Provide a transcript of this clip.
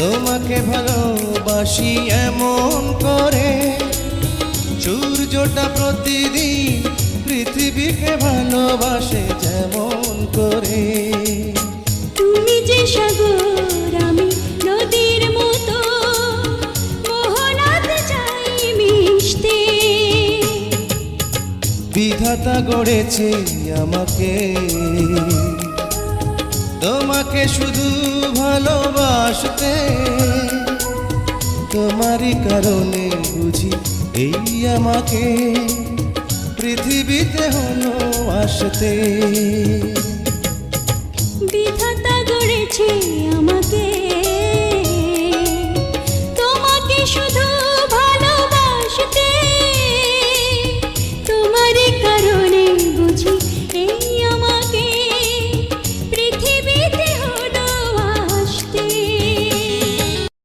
তোমাকে ভালোবাসি এমন করে, সূর্যটা প্রতিদিন পৃথিবীকে ভালোবাসে যেমন করে। তুমি যে সাগর আমি নদীর মতো, মোহনাতে চাই মিশতে। বিধাতা গড়েছে আমাকে, তোমাকে শুধু ভালোবাসতে। তোমারই কারণে বুঝি এই আমাকে পৃথিবীতে হলো আসতে। বিধাতা গড়েছে আমার